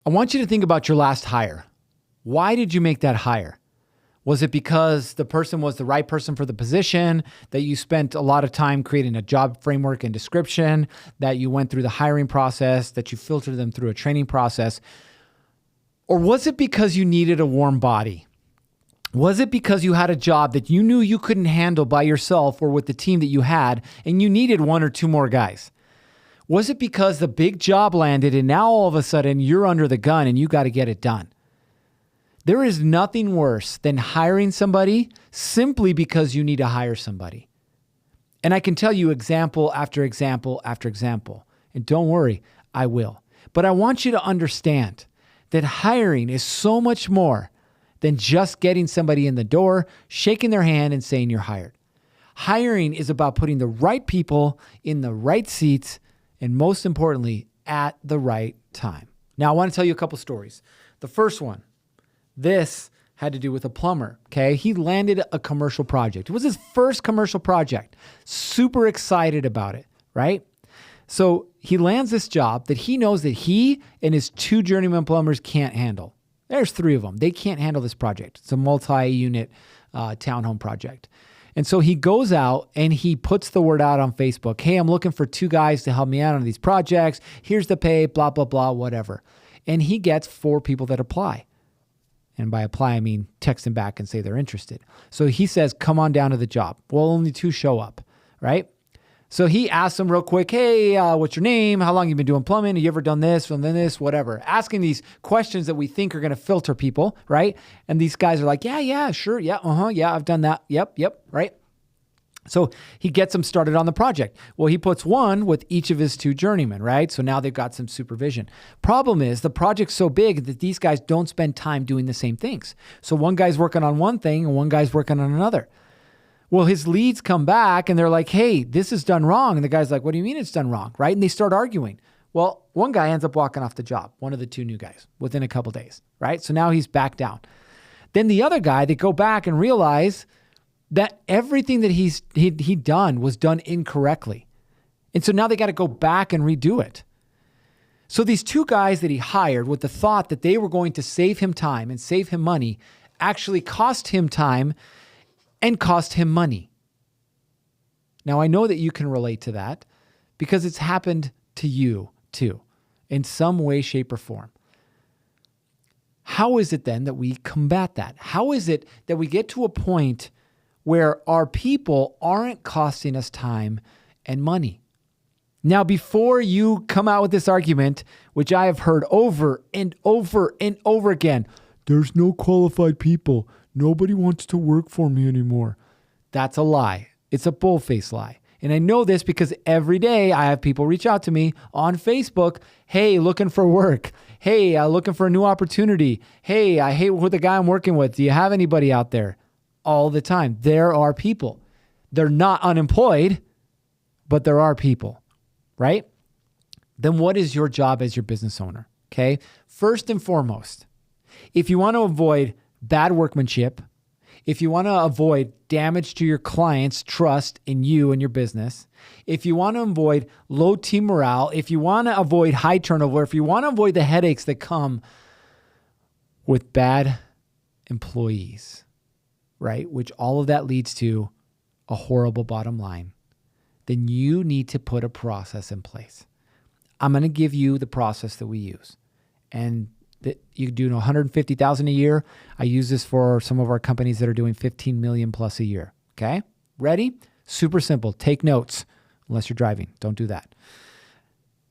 I want you to think about your last hire. Why did you make that hire? Was it because the person was the right person for the position, that you spent a lot of time creating a job framework and description, that you went through the hiring process, that you filtered them through a training process? Or was it because you needed a warm body? Was it because you had a job that you knew you couldn't handle by yourself or with the team that you had, and you needed one or two more guys? Was it because the big job landed and now all of a sudden you're under the gun and you got to get it done? There is nothing worse than hiring somebody simply because you need to hire somebody. And I can tell you example after example after example. And don't worry, I will. But I want you to understand that hiring is so much more than just getting somebody in the door, shaking their hand and saying you're hired. Hiring is about putting the right people in the right seats, and most importantly, at the right time. Now, I want to tell you a couple stories. The first one, this had to do with a plumber, okay? He landed a commercial project. It was his first commercial project. Super excited about it, right? So he lands this job that he knows that he and his two journeyman plumbers can't handle. There's three of them. They can't handle this project. It's a multi-unit townhome project. And so he goes out and he puts the word out on Facebook. Hey, I'm looking for two guys to help me out on these projects. Here's the pay, blah, blah, blah, whatever. And he gets 4 people that apply. And by apply, I mean text them back and say they're interested. So he says, come on down to the job. Well, only 2 show up, right? So he asks them real quick, hey, what's your name? How long you been doing plumbing? Have you ever done this, whatever? Asking these questions that we think are going to filter people, right? And these guys are like, yeah, sure. Yeah, yeah, I've done that. Yep, right? So he gets them started on the project. Well, he puts one with each of his 2 journeymen, right? So now they've got some supervision. Problem is the project's so big that these guys don't spend time doing the same things. So one guy's working on one thing and one guy's working on another. Well, his leads come back and they're like, hey, this is done wrong. And the guy's like, what do you mean it's done wrong, right? And they start arguing. Well, one guy ends up walking off the job, one of the 2 new guys, within a couple days, right? So now he's back down. Then the other guy, they go back and realize that everything that he'd done was done incorrectly. And so now they got to go back and redo it. So these 2 guys that he hired with the thought that they were going to save him time and save him money actually cost him time and cost him money. Now, I know that you can relate to that because it's happened to you too, in some way, shape, or form. How is it then that we combat that? How is it that we get to a point where our people aren't costing us time and money? Now, before you come out with this argument, which I have heard over and over and over again, there's no qualified people. Nobody wants to work for me anymore. That's a lie. It's a bull-faced lie. And I know this because every day I have people reach out to me on Facebook. Hey, looking for work. Hey, looking for a new opportunity. Hey, I hate the guy I'm working with. Do you have anybody out there? All the time. There are people. They're not unemployed, but there are people, right? Then what is your job as your business owner? Okay. First and foremost, if you want to avoid bad workmanship, if you want to avoid damage to your clients' trust in you and your business, if you want to avoid low team morale, if you want to avoid high turnover, if you want to avoid the headaches that come with bad employees, right? Which all of that leads to a horrible bottom line, then you need to put a process in place. I'm going to give you the process that we use. And that you do 150,000 a year. I use this for some of our companies that are doing 15 million plus a year. Okay. Ready? Super simple. Take notes unless you're driving. Don't do that.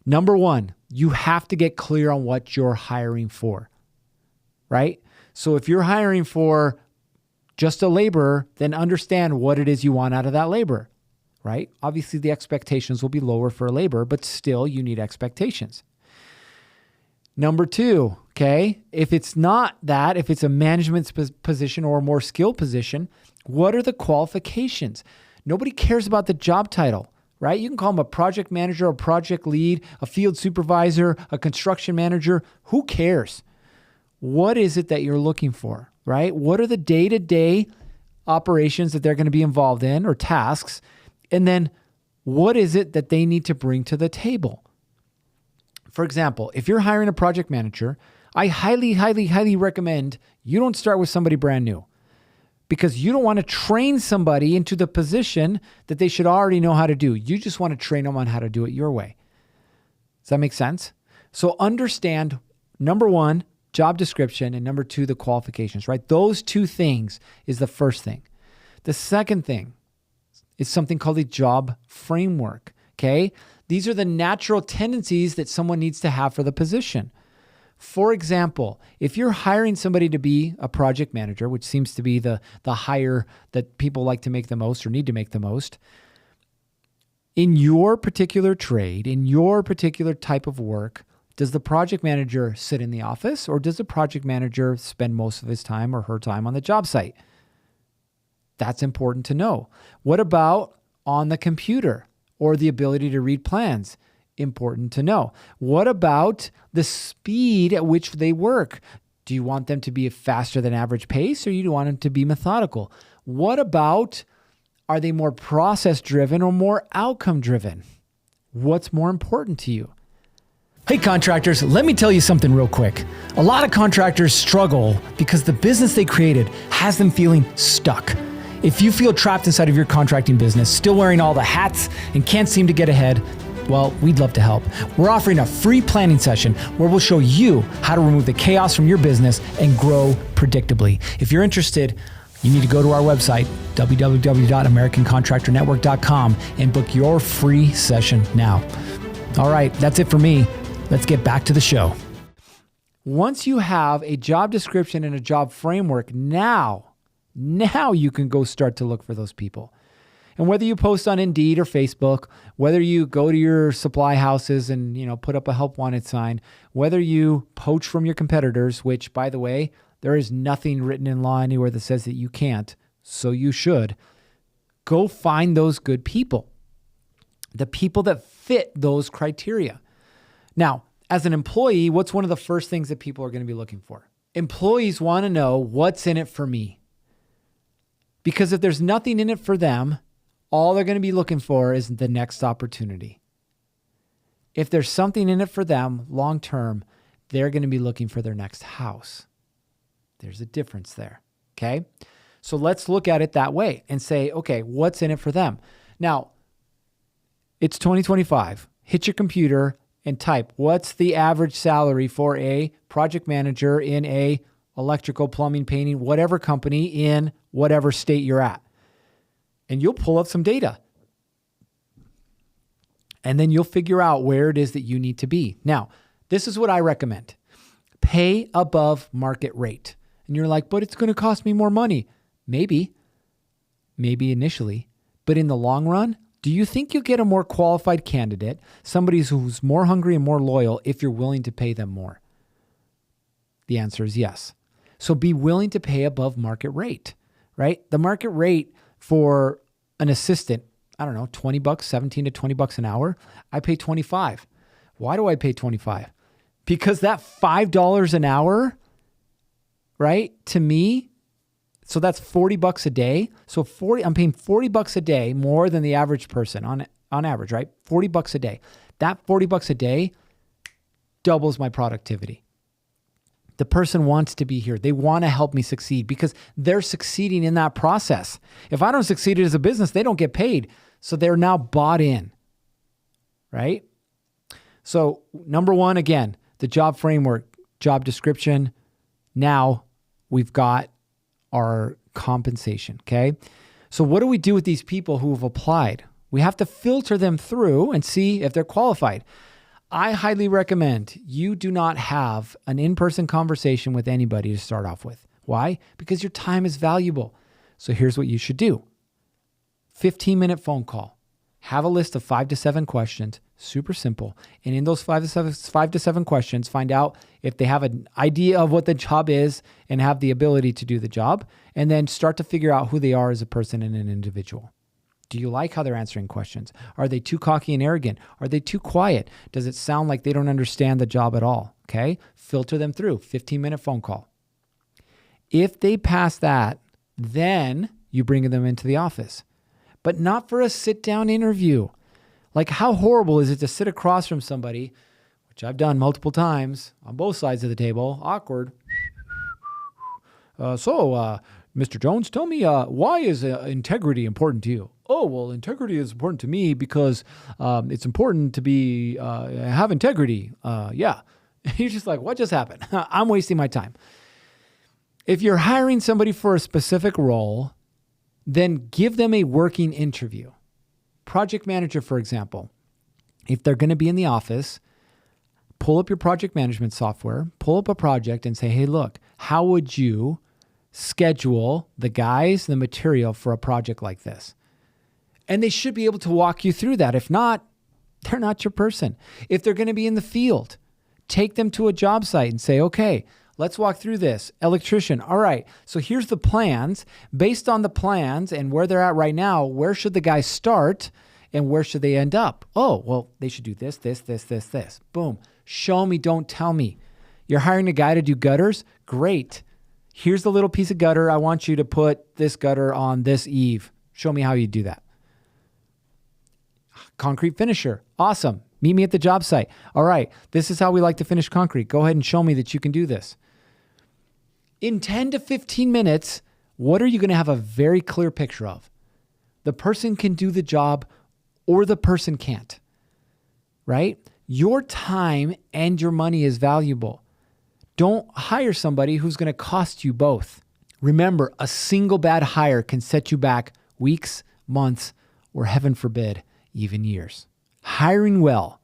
Number 1, you have to get clear on what you're hiring for, right? So if you're hiring for just a laborer, then understand what it is you want out of that laborer, right? Obviously the expectations will be lower for a laborer, but still you need expectations. Number 2, okay, if it's not that, if it's a management position or a more skilled position, what are the qualifications? Nobody cares about the job title, right? You can call them a project manager, a project lead, a field supervisor, a construction manager. Who cares? What is it that you're looking for, right? What are the day-to-day operations that they're going to be involved in or tasks? And then what is it that they need to bring to the table? For example, if you're hiring a project manager, I highly, highly, highly recommend you don't start with somebody brand new, because you don't want to train somebody into the position that they should already know how to do. You just want to train them on how to do it your way. Does that make sense? So understand, number one, job description, and number two, the qualifications, right? Those two things is the first thing. The second thing is something called a job framework, okay? These are the natural tendencies that someone needs to have for the position. For example, if you're hiring somebody to be a project manager, which seems to be the hire that people like to make the most or need to make the most, in your particular trade, in your particular type of work, does the project manager sit in the office, or does the project manager spend most of his time or her time on the job site? That's important to know. What about on the computer or the ability to read plans? Important to know. What about the speed at which they work? Do you want them to be faster than average pace, or you want them to be methodical? What about, are they more process driven or more outcome driven? What's more important to you? Hey contractors, let me tell you something real quick. A lot of contractors struggle because the business they created has them feeling stuck. If you feel trapped inside of your contracting business, still wearing all the hats and can't seem to get ahead, well, we'd love to help. We're offering a free planning session where we'll show you how to remove the chaos from your business and grow predictably. If you're interested, you need to go to our website, www.americancontractornetwork.com, and book your free session now. All right, that's it for me. Let's get back to the show. Once you have a job description and a job framework, now you can go start to look for those people. And whether you post on Indeed or Facebook, whether you go to your supply houses and, put up a help wanted sign, whether you poach from your competitors, which, by the way, there is nothing written in law anywhere that says that you can't, so you should, go find those good people, the people that fit those criteria. Now, as an employee, what's one of the first things that people are going to be looking for? Employees want to know what's in it for me. Because if there's nothing in it for them, all they're going to be looking for is the next opportunity. If there's something in it for them long term, they're going to be looking for their next house. There's a difference there, okay? So let's look at it that way and say, okay, what's in it for them? Now, it's 2025. Hit your computer and type, what's the average salary for a project manager in a electrical, plumbing, painting, whatever company in whatever state you're at. And you'll pull up some data. And then you'll figure out where it is that you need to be. Now, this is what I recommend. Pay above market rate. And you're like, but it's going to cost me more money. Maybe initially, but in the long run, do you think you'll get a more qualified candidate, somebody who's more hungry and more loyal, if you're willing to pay them more? The answer is yes. So be willing to pay above market rate, right? The market rate for an assistant, I don't know, $20, $17 to $20 an hour. I pay $25. Why do I pay $25? Because that $5 an hour, right? To me, so that's $40 a day. So I'm paying $40 a day more than the average person on average, right? $40 a day. That $40 a day doubles my productivity. The person wants to be here. They want to help me succeed because they're succeeding in that process. If I don't succeed as a business, they don't get paid. So they're now bought in, right? So number one, again, the job framework, job description. Now we've got our compensation, okay? So what do we do with these people who have applied? We have to filter them through and see if they're qualified. I highly recommend you do not have an in-person conversation with anybody to start off with. Why? Because your time is valuable. So here's what you should do. 15-minute phone call. Have a list of 5 to 7 questions. Super simple. And in those 5 to 7 questions, find out if they have an idea of what the job is and have the ability to do the job. And then start to figure out who they are as a person and an individual. Do you like how they're answering questions? Are they too cocky and arrogant? Are they too quiet? Does it sound like they don't understand the job at all? Okay. Filter them through. 15-minute phone call. If they pass that, then you bring them into the office. But not for a sit-down interview. Like, how horrible is it to sit across from somebody, which I've done multiple times on both sides of the table. Awkward. Mr. Jones, tell me, why is integrity important to you? Oh, well, integrity is important to me because it's important to have integrity. Yeah. You're just like, what just happened? I'm wasting my time. If you're hiring somebody for a specific role, then give them a working interview. Project manager, for example, if they're going to be in the office, pull up your project management software, pull up a project and say, hey, look, how would you schedule the guys, the material for a project like this? And they should be able to walk you through that. If not, they're not your person. If they're going to be in the field, take them to a job site and say, okay, let's walk through this. Electrician, all right, so here's the plans. Based on the plans and where they're at right now, where should the guys start and where should they end up? Oh, well, they should do this, this, this, this, this. Boom. Show me, don't tell me. You're hiring a guy to do gutters? Great. Here's the little piece of gutter. I want you to put this gutter on this eave. Show me how you do that. Concrete finisher. Awesome. Meet me at the job site. All right, this is how we like to finish concrete. Go ahead and show me that you can do this. In 10 to 15 minutes, what are you going to have a very clear picture of? The person can do the job or the person can't, right? Your time and your money is valuable. Don't hire somebody who's going to cost you both. Remember, a single bad hire can set you back weeks, months, or heaven forbid, even years. Hiring well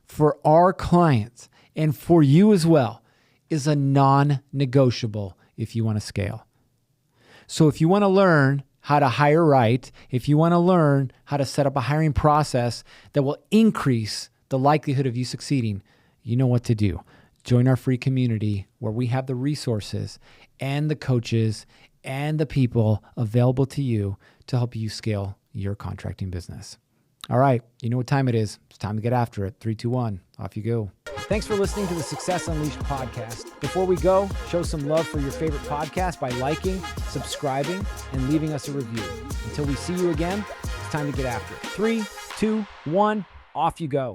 for our clients and for you as well is a non-negotiable if you want to scale. So if you want to learn how to hire right, if you want to learn how to set up a hiring process that will increase the likelihood of you succeeding, you know what to do. Join our free community where we have the resources and the coaches and the people available to you to help you scale your contracting business. All right, you know what time it is. It's time to get after it. 3, 2, 1, off you go. Thanks for listening to the Success Unleashed podcast. Before we go, show some love for your favorite podcast by liking, subscribing, and leaving us a review. Until we see you again, it's time to get after it. 3, 2, 1, off you go.